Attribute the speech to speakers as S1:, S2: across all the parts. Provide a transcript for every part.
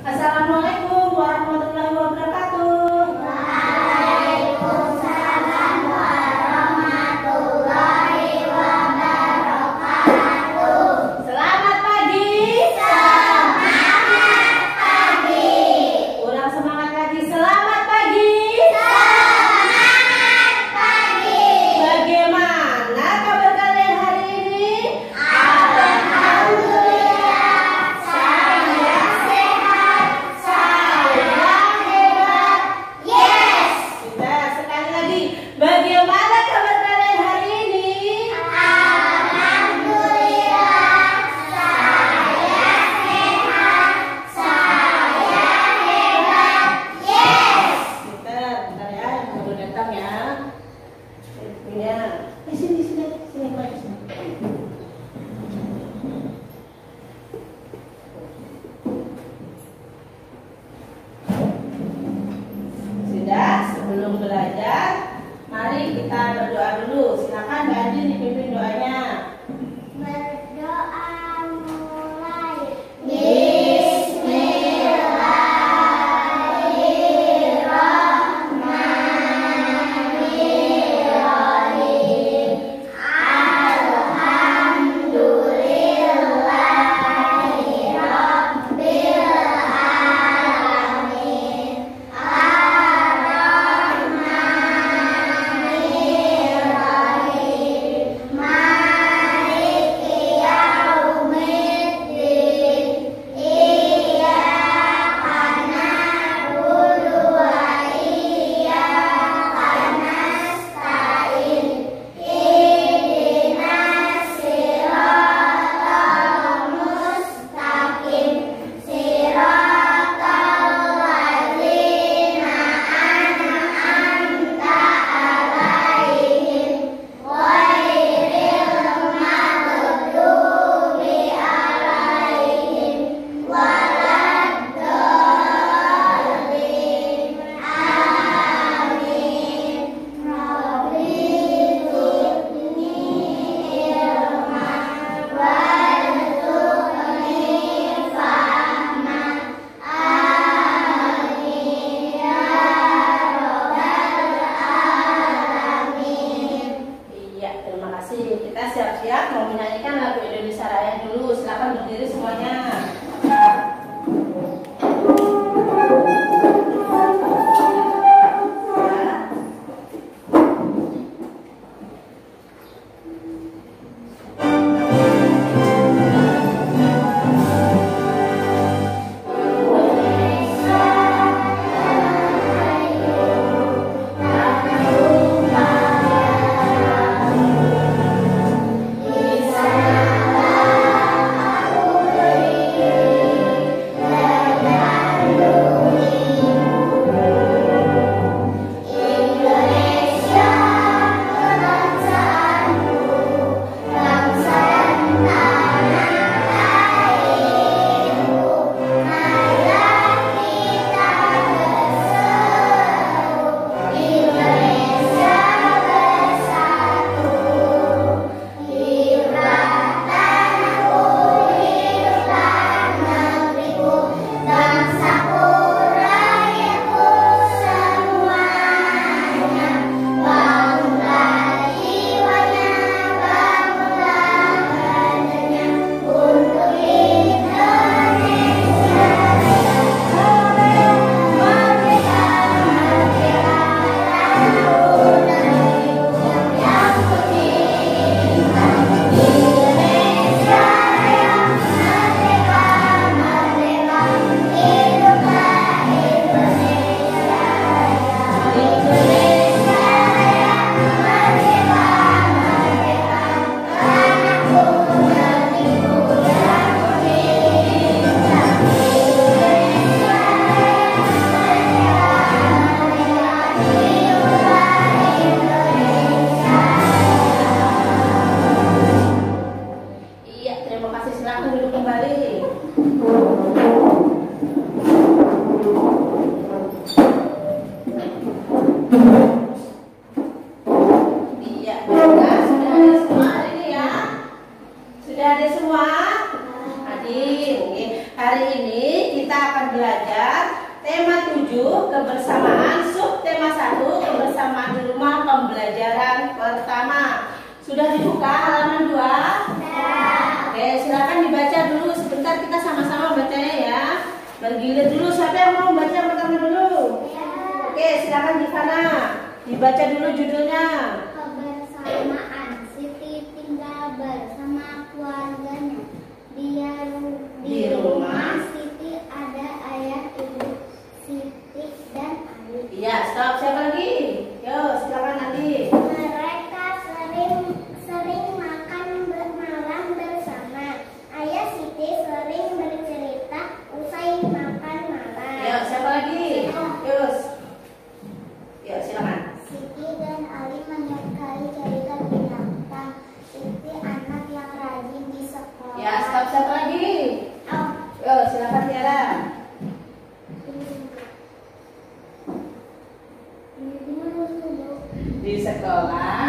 S1: Assalamualaikum warahmatullahi wabarakatuh.
S2: Waalaikumsalam warahmatullahi wabarakatuh.
S1: Selamat pagi.
S2: Semangat pagi.
S1: Ulang semangat lagi. Selamat pagi.
S2: Semangat pagi.
S1: Bagaimana kabar kalian hari ini?
S2: Alhamdulillah, saya sehat, saya hebat. Yes.
S1: Sudah, sekali lagi. Bagaimana kabar kalian hari ini?
S2: Alhamdulillah, saya sehat, saya hebat. Yes.
S1: Bentar ya, yang baru datang ya. Punya. Sini, Pak. Sudah, sebelum belajar, mari kita berdoa dulu. Silakan Mbak Andin dipimpin doanya.
S2: Berdoa mulai. Bismillahirrahmanirrahim. Alhamdulillahirabbil alamin. Ar-Rahmanirrahim. Maliki
S1: masing-masing. Hari ini kita akan belajar tema 7 kebersamaan, sub tema 1 kebersamaan di rumah pembelajaran pertama. Sudah dibuka halaman 2? Oke, silakan dibaca dulu sebentar, kita sama-sama bacanya ya. Bergilir dulu, siapa yang mau baca pertama dulu? Oke, silakan di sana. Dibaca dulu judulnya.
S2: Kebersamaan. Siti tinggal bersama keluarganya. Di rumah Siti ada ayah, ibu Siti dan adik.
S1: Iya, stop. Siapa lagi? Yo, silakan nanti.
S2: Mereka sering makan malam bersama. Ayah Siti sering bercerita usai makan malam.
S1: Yo, siapa lagi? Yus. Yo, silakan.
S2: Siti dan Ali menyukai cerita binatang. Siti anak yang rajin di sekolah.
S1: Ya, stop. Siapa lagi?
S2: Oh,
S1: Yo, silakan Tiara. Di sekolah.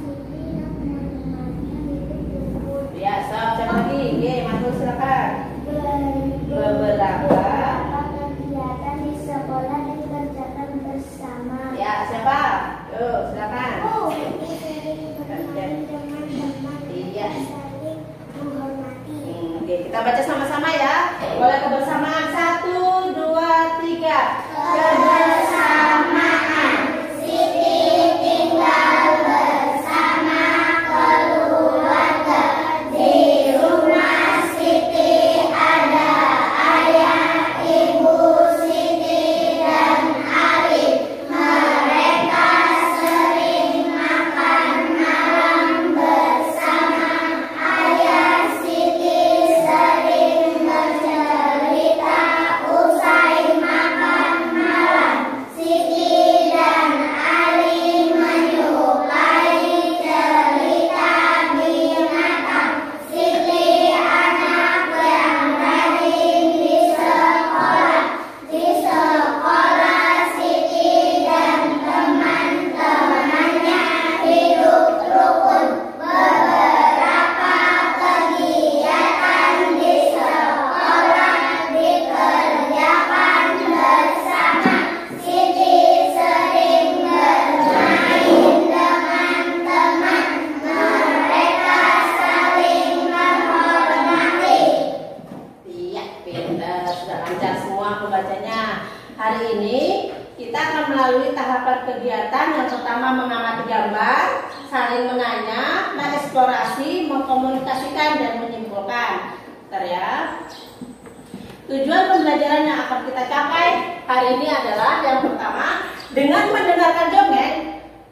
S2: Siti dan teman-temannya hidup rukun.
S1: Ya, stop. Siapa lagi? Ye, masuk silakan.
S2: Beberapa kegiatan di sekolah dikerjakan bersama.
S1: Ya, siapa? Yo, silakan.
S2: Siti sering bermain dengan teman.
S1: Iya.
S2: Saling menghormati.
S1: Oke, kita baca sama-sama ya. Boleh kebersamaan 1, 2, 3.
S2: Kebersamaan. Siti tinggal bersama keluarga. Di rumah Siti ada ayah, ibu Siti dan Arif. Mereka sering makan malam bersama. Ayah Siti sering bercerita usai makan malam. Siti dan Ali menyukai cerita binatang. Siti anak yang rajin di sekolah. Di sekolah Siti dan teman-temannya hidup rukun. Beberapa kegiatan di sekolah dikerjakan bersama. Siti sering bermain dengan teman. Mereka saling menghormati.
S1: Iya, pintar. Sudah lancar semua pembacanya. Hari ini kita akan melalui tahapan kegiatan. Yang pertama mengamati gambar, saling menanya, mengeksplorasi, mengkomunikasikan dan menyimpulkan. Bentar ya. Tujuan pembelajaran yang akan kita capai hari ini adalah yang pertama, dengan mendengarkan dongeng,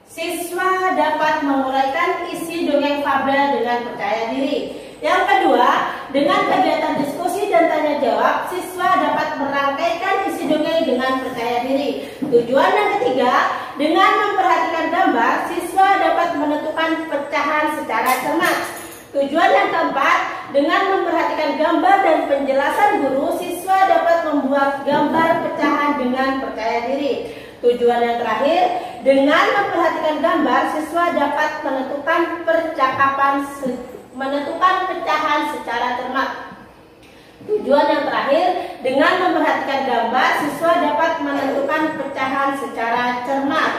S1: siswa dapat menguraikan isi dongeng fabel dengan percaya diri. Yang kedua, dengan kegiatan diskusi dan tanya jawab, siswa dapat merangkaikan isi dongeng dengan percaya diri. Tujuan yang ketiga, dengan memperhatikan gambar, siswa dapat menentukan pecahan secara cermat. Tujuan yang keempat, dengan memperhatikan gambar dan penjelasan guru, siswa dapat membuat gambar pecahan dengan percaya diri. Tujuan yang terakhir, dengan memperhatikan gambar, siswa dapat menentukan pecahan secara cermat. Tujuan yang terakhir, dengan memperhatikan gambar, siswa dapat menentukan pecahan secara cermat.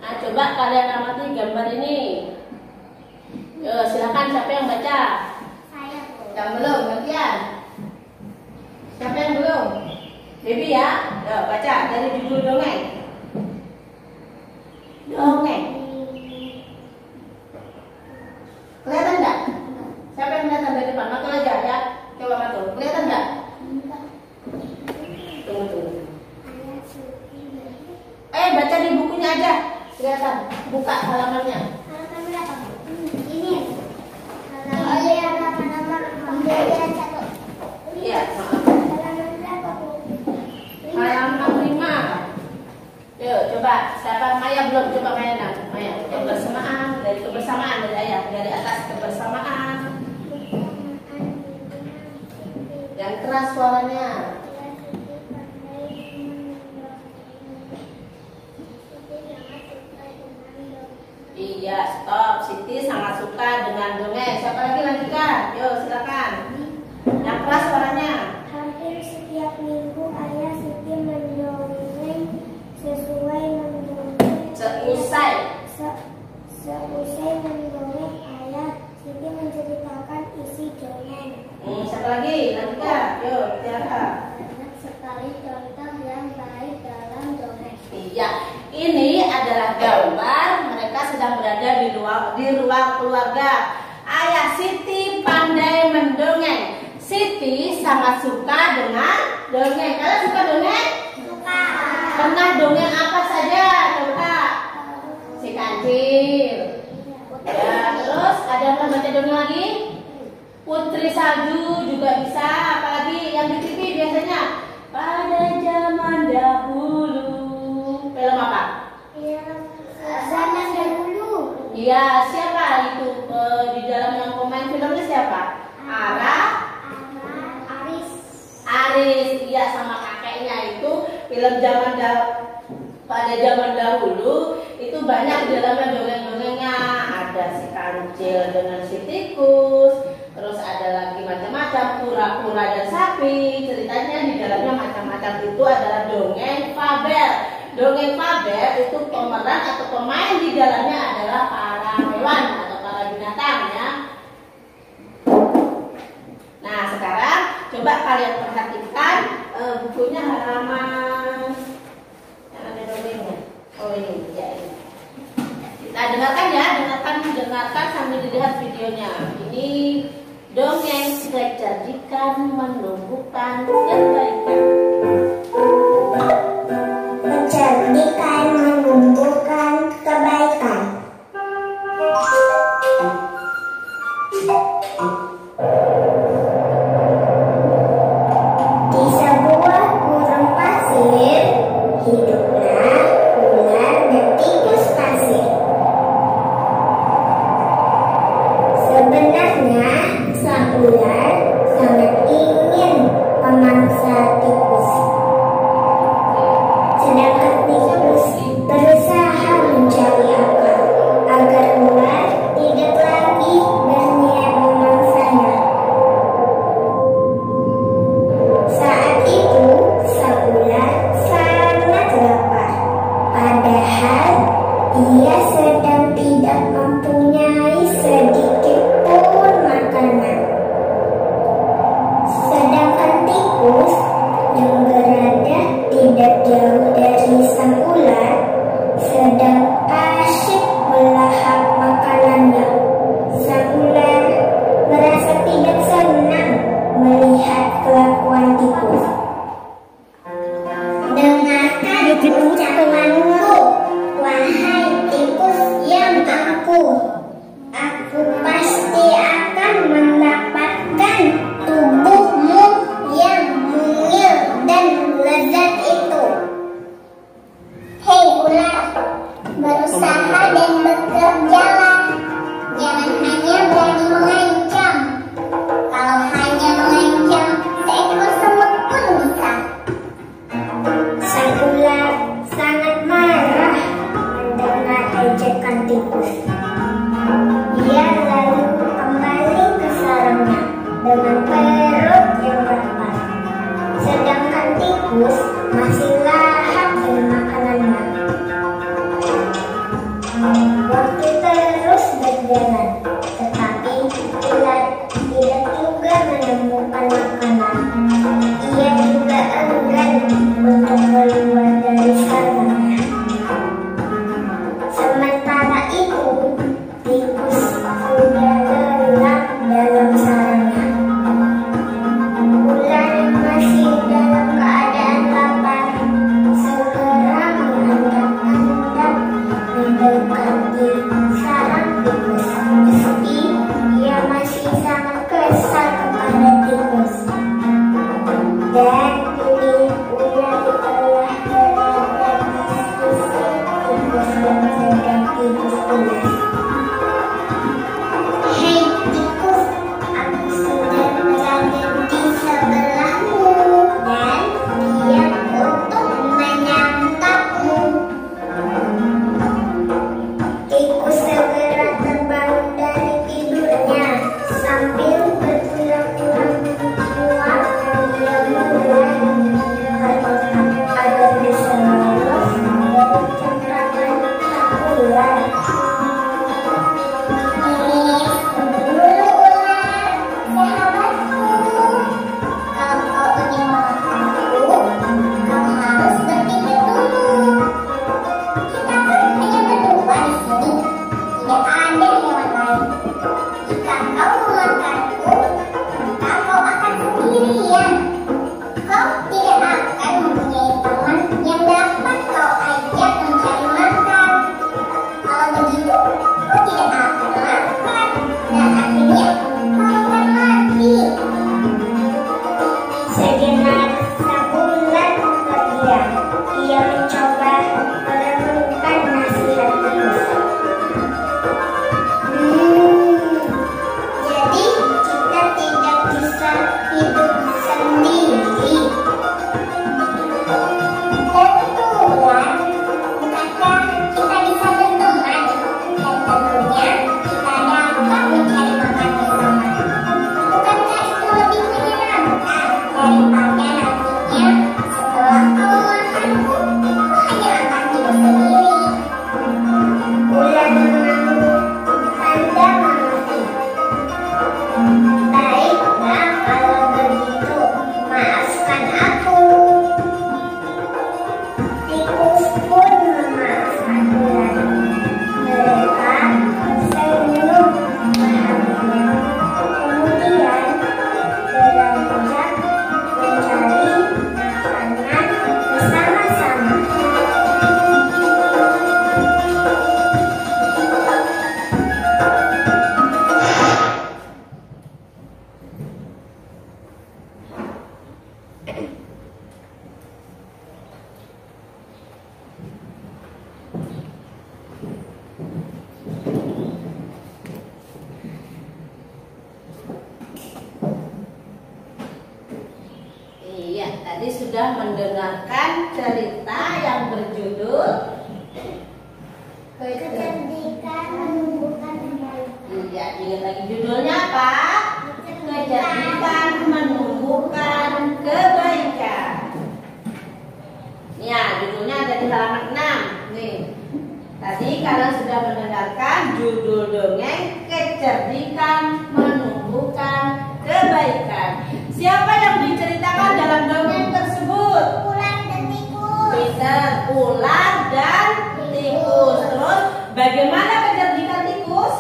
S1: Nah, coba kalian amati gambar ini. Yo, silakan siapa yang baca?
S2: Saya
S1: Yang belum, gantian. Siapa yang belum? Debbie ya. Yo, baca dari judul dongeng. Dongeng. Kelihatan enggak? Siapa yang kelihatan dari depan? Matul aja ya. Coba matul. Kelihatan enggak? Tunggu. Baca di bukunya aja. Kelihatan. Buka halamannya.
S2: halaman berapa? Ini. Halaman nomor pembelajaran 1.
S1: Iya.
S2: Halaman berapa, Bu?
S1: Halaman 5. Yuk, coba. Siapa? Maya belum? Coba Maya. Maya. Kebersamaan. Dari kebersamaan dari ayah. Dari atas kebersamaan. Yang keras suaranya. Iya, stop. Siti sangat suka dengan dongeng. Siapa lagi lanjutkan? Yo. Siapa lagi? Lanjutkan. Yuk, Tiara.
S2: Banyak sekali contoh yang baik dalam dongeng.
S1: Iya, ini adalah gambar mereka sedang berada di ruang keluarga. Ayah Siti pandai mendongeng. Siti sangat suka dengan dongeng. Kalian suka dongeng?
S2: Suka.
S1: Pernah dongeng apa saja, coba? Si Kancil. Ya, terus ada yang pernah baca dongeng lagi? Putri Salju juga bisa. Apalagi yang di TV biasanya? Pada zaman dahulu. Film apa?
S2: Zaman dahulu.
S1: Iya, siapa itu di dalam yang pemain filmnya siapa? Aris, iya, sama kakeknya itu film pada zaman dahulu itu banyak di dalamnya dongeng-dongengnya. Ada si Kancil dengan si tikus, terus ada lagi macam-macam, kura-kura dan sapi. Ceritanya di dalamnya macam-macam, itu adalah dongeng fabel. Dongeng fabel itu pemeran atau pemain di dalamnya adalah para hewan atau para binatang ya. Nah, sekarang coba kalian perhatikan bukunya halaman yang ada dongengnya. Oh ini, ya ini. Kita dengarkan ya, dengarkan sambil dilihat videonya. Ini dongeng kecerdikan menumbuhkan kebaikan.
S2: Kecerdikan menumbuhkan kebaikan. Di sebuah gurun pasir, hiduplah ular dan tikus pasir. Sebenarnya sang ular sangat ingin memangsa tikus.
S1: Iya, tadi sudah mendengarkan cerita yang berjudul
S2: Kecerdikan menumbuhkan kebaikan.
S1: Iya, ingat lagi judulnya apa? Kecerdikan menumbuhkan kebaikan. Ya, judulnya ada di halaman 6. Nih. Tadi kalian sudah mendengarkan judul dongeng Kecerdikan menumbuhkan kebaikan. Siapa yang diceritakan dalam dongeng tersebut?
S2: Ular dan tikus.
S1: Peter, ular dan tikus. Terus bagaimana kecerdikan tikus?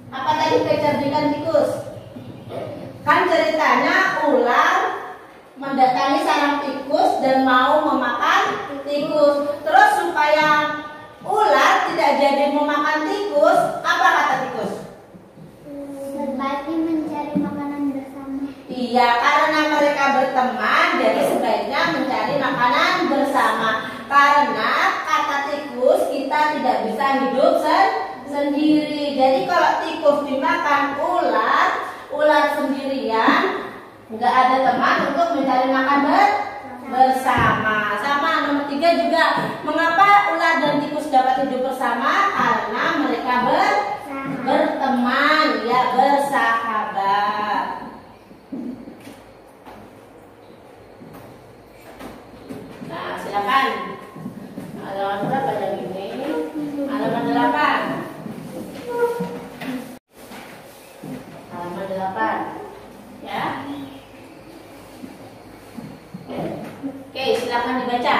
S1: Apa tadi kecerdikan tikus? Kan ceritanya ular mendatangi sarang tikus dan mau memakan tikus. Terus supaya ular tidak jadi memakan tikus, apa kata tikus?
S2: Sebaiknya mencari makanan bersama.
S1: Iya, karena mereka berteman, jadi sebaiknya mencari makanan bersama. Karena kata tikus, kita tidak bisa hidup sendiri. Jadi kalau tikus dimakan ular sendirian, nggak ada teman untuk mencari makan bersama. Sama nomor 3 juga, mengapa ular dan tikus dapat hidup bersama? Karena mereka berteman, ya, bersahabat. Nah, silakan. Halaman berapa yang ini? Halaman 8. Halaman 8. Ya. Oke, silakan dibaca.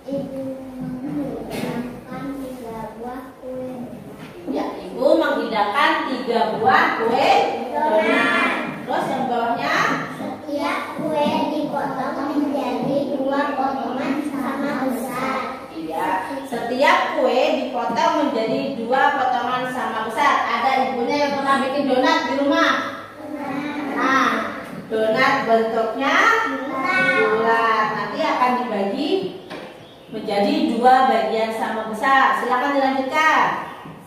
S2: Ibu menghidangkan 3 buah kue.
S1: Ya, ibu menghidangkan 3 buah kue donat. Terus yang bawahnya?
S2: Setiap kue dipotong menjadi 2 potongan sama besar.
S1: Iya, setiap kue dipotong menjadi 2 potongan sama besar. Ada ibunya yang pernah bikin donat di rumah? Nah, donat bentuknya bulat. Nanti akan dibagi menjadi 2 bagian sama besar. Silakan dilanjutkan.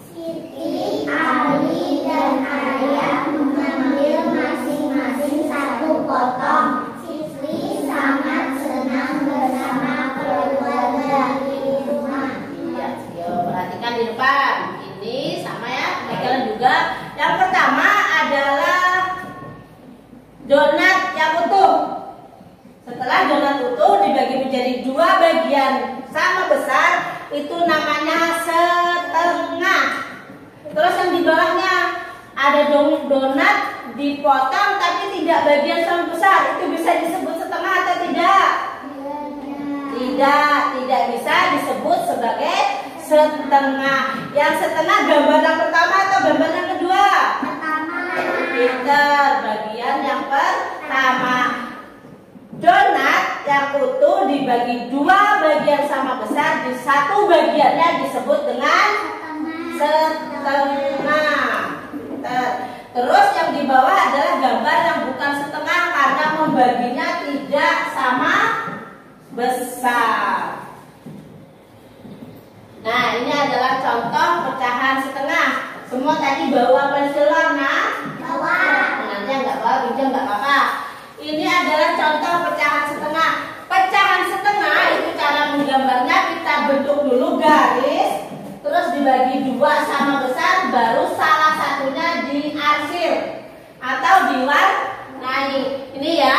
S2: Siti, Ali, dan Ayah mengambil masing-masing 1 potong. Siti sangat senang bersama keluarga di rumah.
S1: Iya, perhatikan di depan. Ini sama ya, kalian juga. Yang pertama adalah donat yang utuh. Setelah donat utuh dibagi menjadi 2 bagian sama besar, itu namanya setengah. Terus yang di bawahnya ada donat dipotong tapi tidak bagian sama besar, itu bisa disebut setengah atau tidak? Tidak bisa disebut sebagai setengah. Yang setengah gambar yang pertama atau gambar yang kedua? Pinter, bagian yang pertama. Donat yang utuh dibagi 2 bagian sama besar, di 1 bagiannya disebut dengan setengah. Terus yang di bawah adalah gambar yang bukan setengah karena membaginya tidak sama besar. Nah, ini adalah contoh pecahan setengah. Semua tadi bawa pensil warna?
S2: Bawa.
S1: Nanti yang nggak bawa pinjam nggak apa-apa. Ini adalah contoh pecahan setengah. Pecahan setengah itu cara menggambarnya, kita bentuk dulu garis, terus dibagi 2 sama besar, baru salah satunya diarsir atau diwarnai. Ini ya,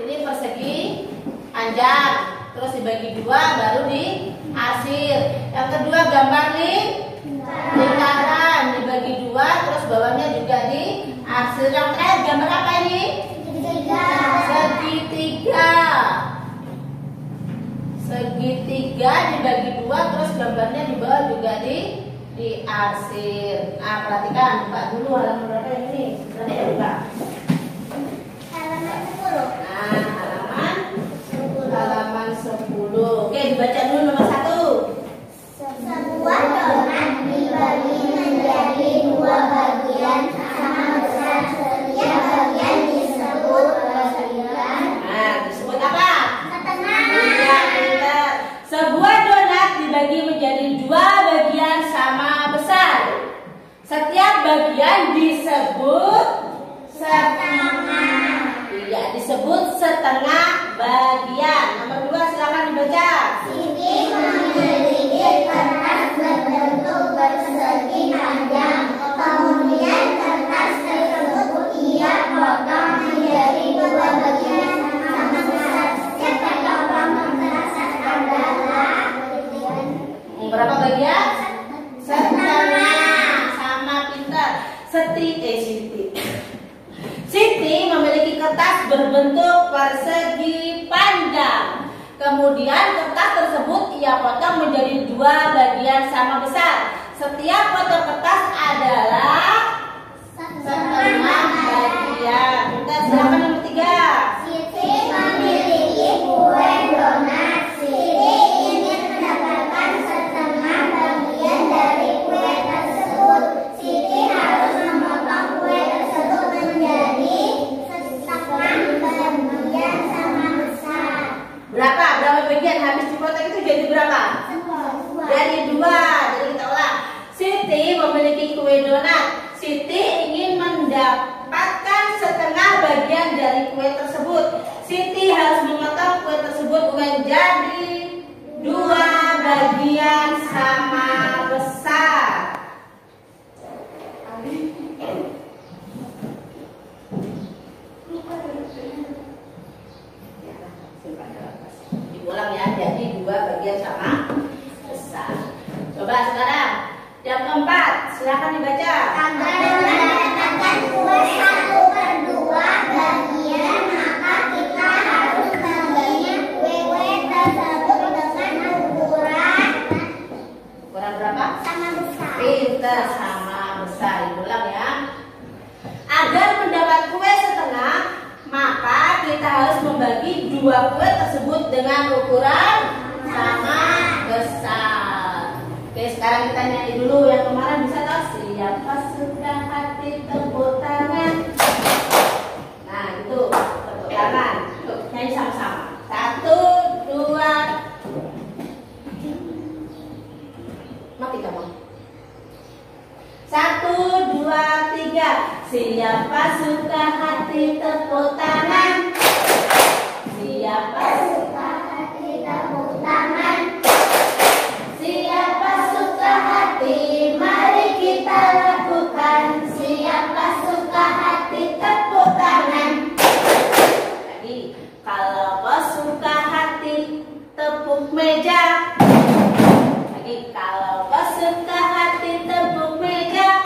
S1: ini persegi panjang, terus dibagi 2 baru diarsir. Yang kedua gambar lingkaran, dibagi 2, terus bawahnya juga diarsir. Yang terakhir gambar apa ini? Segitiga dibagi 2, terus gambarnya di bawah juga diarsir. Nah, perhatikan, buka dulu halaman berapa yang ini? Berarti ya buka.
S2: Halaman 10.
S1: Nah, halaman 10. Oke, dibaca dulu nomor 1.
S2: Sebuah donat dibagi menjadi 2 bagian sama besar. Setiap bagian disebut
S1: bagian disebut
S2: setengah.
S1: Iya, disebut setengah bagian. Nomor 2 silakan dibaca.
S2: Siti memiliki kertas berbentuk persegi panjang. Kemudian kertas tersebut ia potong menjadi 2 bagian sama besar. Yang kelompok kertas adalah
S1: Berapa bagian?
S2: setengah.
S1: Sama pintar. Siti memiliki kertas berbentuk persegi panjang. Kemudian kertas tersebut ia potong menjadi 2 bagian sama besar. Setiap potong kertas adalah setengah bagian. Kita silakan nomor 3.
S2: Siti memiliki kue donat. Siti ingin mendapatkan setengah bagian dari kue tersebut. Siti harus memotong kue tersebut menjadi setengah bagian sama besar.
S1: Berapa bagian habis dipotong itu jadi berapa? Jadi 2. Jadi kita ulang. Siti memiliki kue donat. Siti ingin mendapatkan setengah bagian dari kue tersebut. Siti harus memotong kue tersebut menjadi 2 bagian sama besar. Diulang ya, jadi 2 bagian sama besar. Coba sekarang yang keempat, silakan dibaca.
S2: Agar mendapatkan kue 1/2 bagian, maka kita harus membagi kue tersebut dengan ukuran
S1: Berapa?
S2: sama besar.
S1: Pintar sama besar. Diulang ya. Agar mendapat kue setengah, maka kita harus membagi 2 kue tersebut dengan ukuran sama besar. Oke, sekarang kita nyanyi dulu yang kemarin bisa tahu. Siapa suka hati tepuk tangan. Nah itu tepuk tangan. Tuh, nyanyi sama-sama. 1, 2. Mati kamu. 1, 2, 3. Siapa suka hati tepuk tangan. Siapa
S2: Suka hati tepuk tangan.
S1: Siapa suka hati, mari kita lakukan. Siapa suka hati tepuk tangan. Lagi, kalau kau suka hati tepuk meja. Lagi, kalau kau suka hati tepuk meja.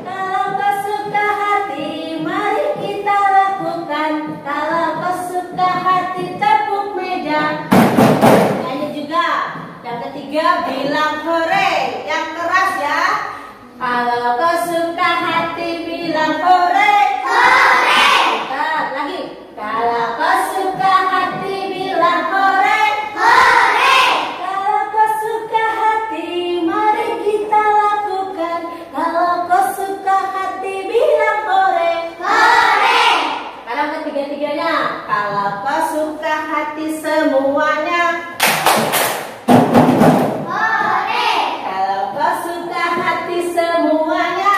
S1: Kalau kau suka hati, mari kita lakukan. Kalau kau suka hati tepuk meja. Nyanyi juga. Yang ketiga, bilang hore yang keras ya. Kalau kau suka hati, bilang hore.
S2: Hore.
S1: Lagi. Kalau kau suka hati, bilang hore.
S2: Hore.
S1: Kalau kau suka hati, mari kita lakukan. Kalau kau suka hati, bilang hore.
S2: Hore.
S1: Sekarang ketiga-tiganya. Kalau kau suka hati semuanya.
S2: Hore.
S1: Kalau kau suka hati semuanya.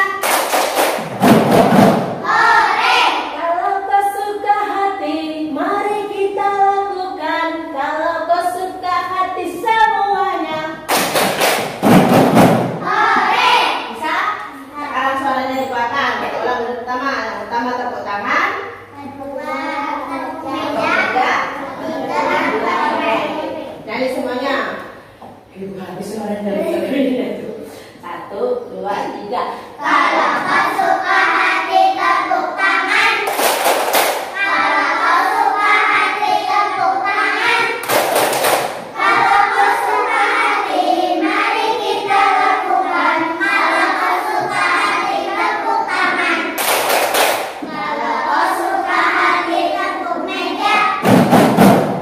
S2: Hore.
S1: Kalau kau suka hati, mari kita lakukan. Kalau kau suka hati semuanya.
S2: Hore.
S1: Bisa? Sekarang suaranya dikuatkan. Kita ulang dari pertama. Yang pertama tepuk tangan.
S2: Kedua,
S1: Ketiga, nyanyi semuanya. Ibu habis suara dari itu. 1, 2, 3.
S2: kalau kau suka hati tepuk tangan. Kalau kau suka hati tepuk tangan. Kalau kau suka hati, mari kita lakukan. Kalau kau suka hati tepuk tangan. Kalau kau suka hati tepuk meja.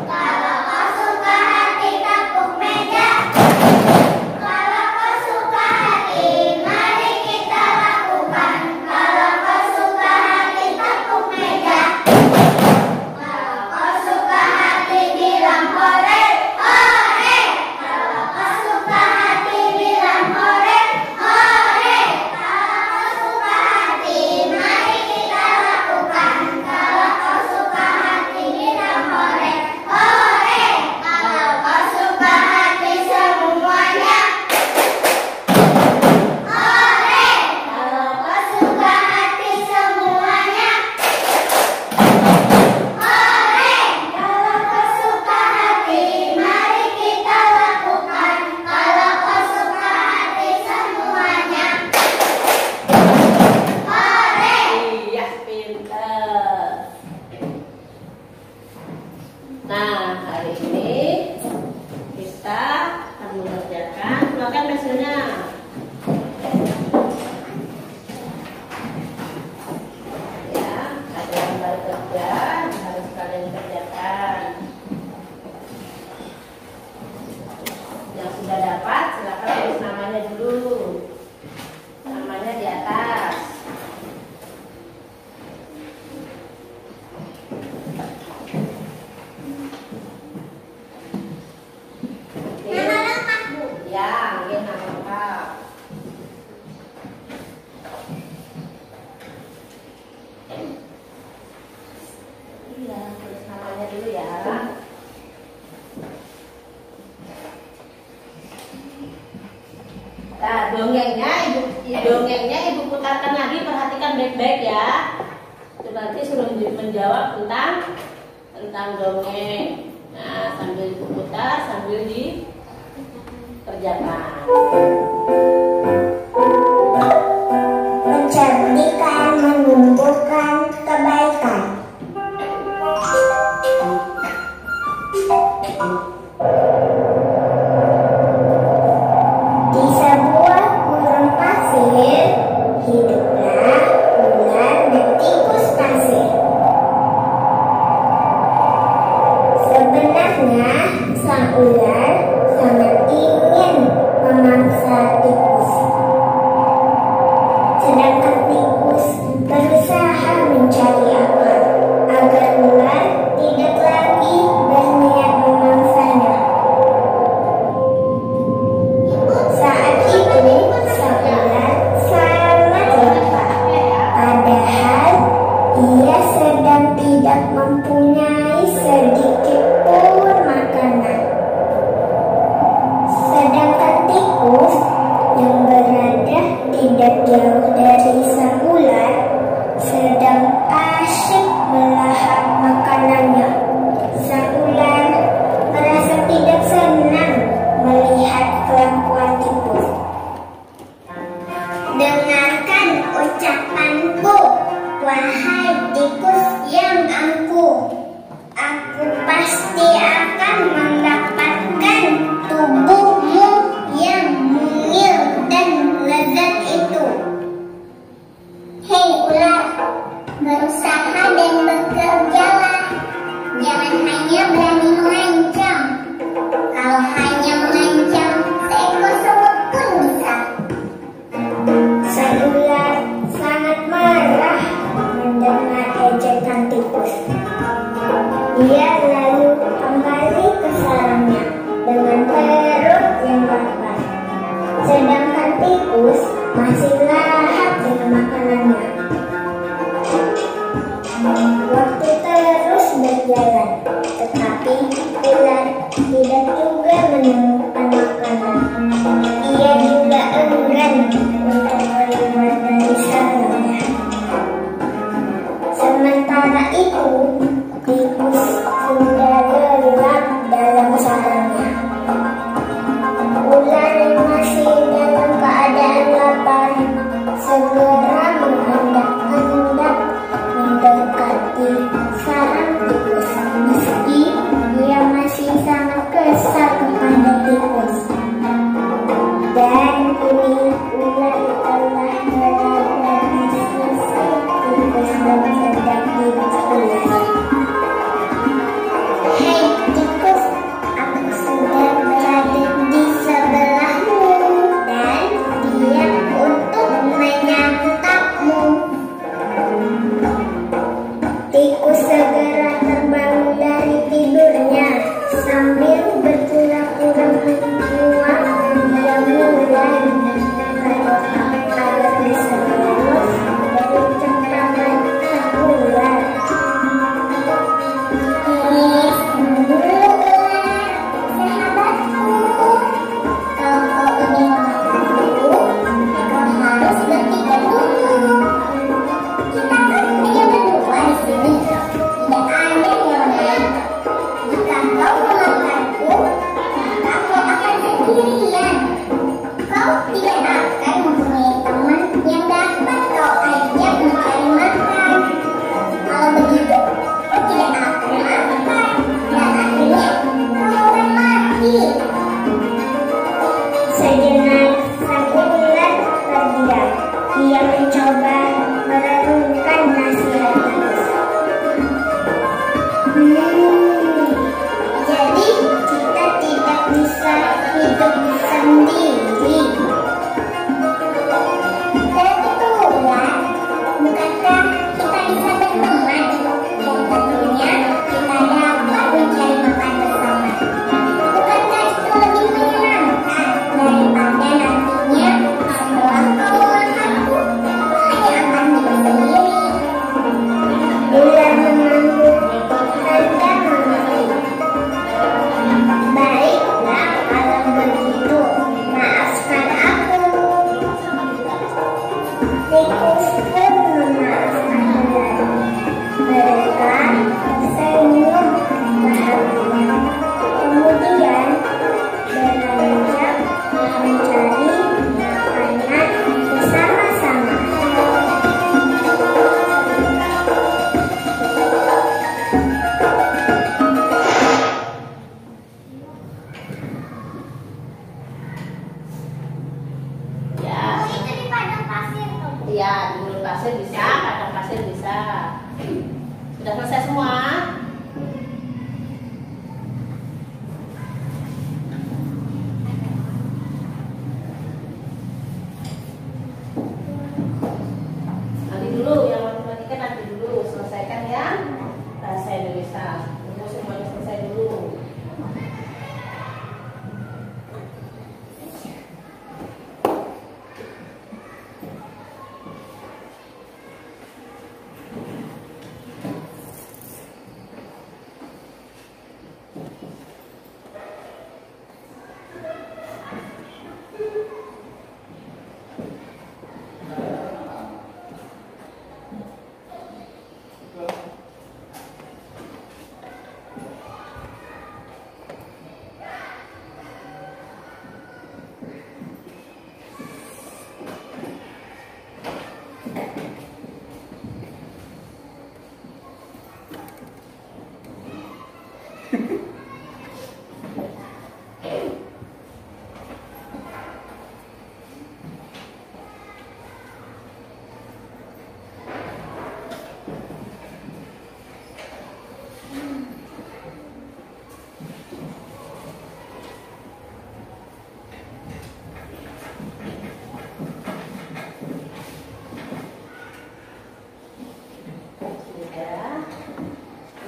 S2: Kalau kau suka hati tepuk meja. Kalau kau suka hati, mari kita
S1: dongengnya ibu putarkan lagi, perhatikan baik-baik ya. Itu nanti suruh menjawab tentang dongeng. Nah, sambil ibu putar, sambil dikerjakan.
S2: Mencerdikan, menumbuhkan kebaikan. Di sebuah gurun pasir, hiduplah ular dan tikus pasir. Sebenarnya, sang ular sangat ingin memangsa tikus. Sedangkan tikus berusaha mencari akal agar ular tidak lagi berniat memangsanya. Saat itu, sang ular sangat lapar. Padahal ia sedang tidak mempunyai sedikit pun makanan. Sedangkan tikus yang berada tidak jauh dari sang ular sedang asyik melahap makanannya. Sang ular merasa tidak senang melihat kelakuan tikus. Dengarkan ucapanku, wahai tikus yang angkuh. Aku pasti akan mendapatkan tubuhmu yang mungil dan lezat itu. Hei ular, berusaha dan bekerjalah. Jangan hanya berani melancang. Kalau hanya melancang, seekor semut pun bisa. Sang ular sangat marah mendengar ejekan tikus. Ia lalu kembali ke sarangnya dengan perut yang lapar. Sedangkan tikus masih lahap dengan makanannya. Waktu terus berjalan, tetapi ular tidak juga menemukan makanan. Ia juga enggan untuk keluar dari sarangnya. Sementara itu, tikus sudah gelap dalam sarangnya. Ular yang masih dalam keadaan lapar segera menghendak-hendak mendekati sarang tikus, meski ia masih sangat kesal kepada tikus. Dan kini ular telah berada di sisi tikus dan sedang diculik. Hei tikus, aku sudah berada di sebelahmu dan siap untuk menyantapmu. Tikus segera terbangun dari tidurnya sambil berpura-pura menguap. Dia mulai menenangkan otak agar bisa lolos dari cengkraman ular. Sahabatku, kalau kau ingin memakanku, kau harus berpikir dulu. Kita kan hanya berdua di sini, tidak ada yang lain. Jika kau memakanku, maka kau akan sendirian. Kau tidak akan mempunyai teman yang dapat kau ajak mencari makan. Kalau begitu, kau tidak akan makan dan akhirnya kau akan mati. Sejenak sang ular terdiam. Ia mencoba merenungkan nasihat tikus. Jadi kita tidak bisa hidup sendiri. Betul, bukankah kita bisa berteman? Dan tentunya kita dapat mencari makan bersama. Bukankah itu lebih menyenangkan daripada nantinya setelah kau memakanku, kau hanya akan hidup sendiri? Ular mengangguk, tanda mengerti. Baiklah kalau begitu, maafkan aku.
S1: selesai semua? Nanti dulu, yang matematika nanti dulu. Selesaikan yang bahasa Indonesia. Tunggu semuanya selesai dulu.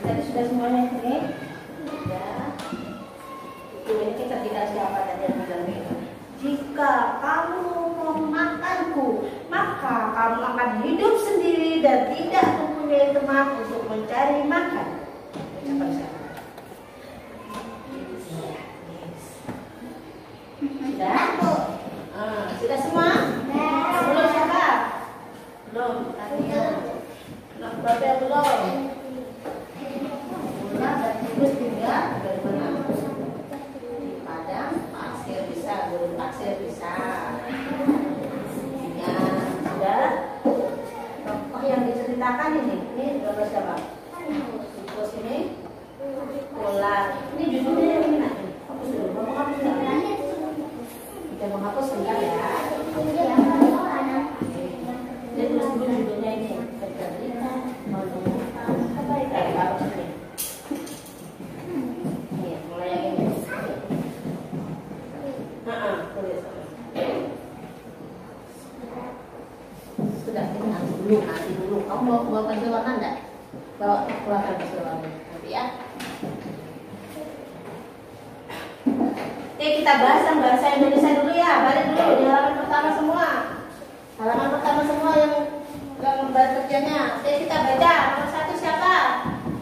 S1: Tadi sudah semuanya ini. Ya. Ini kita dikasih apa tadi yang bilang ini? Jika kamu memakanku, maka kamu akan hidup sendiri dan tidak mempunyai teman untuk mencari makan. Sudah? Sudah semua? Belum siapa? Belum. Belum. Terus tinggal dari mana? Di Padang, Pasir bisa, Gurun Pasir bisa. Ya, sudah. Oh, yang diceritakan ini gambar siapa? Terus ini pola. Ini judulnya yang mana? Hapus dulu. Mau hapus nggak? Kita mau hapus sebentar ya. Jadi terus dulu judulnya ini. Cerita apa itu? Hapus ini. Nanti dulu. Kamu mau bawa pensil warna enggak? Bawa keluarkan pensil warna nanti ya. Oke, kita bahas yang bahasa Indonesia dulu ya. Balik dulu di halaman pertama semua. Halaman pertama semua yang gambar kerjanya. Oke, kita baca. Nomor 1 siapa?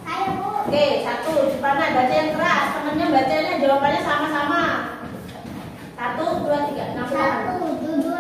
S2: Saya, Bu.
S1: Oke, 1 Jepana, baca yang keras. Temannya bacanya jawabannya sama-sama. 1, 2, 3.
S2: 1, 2,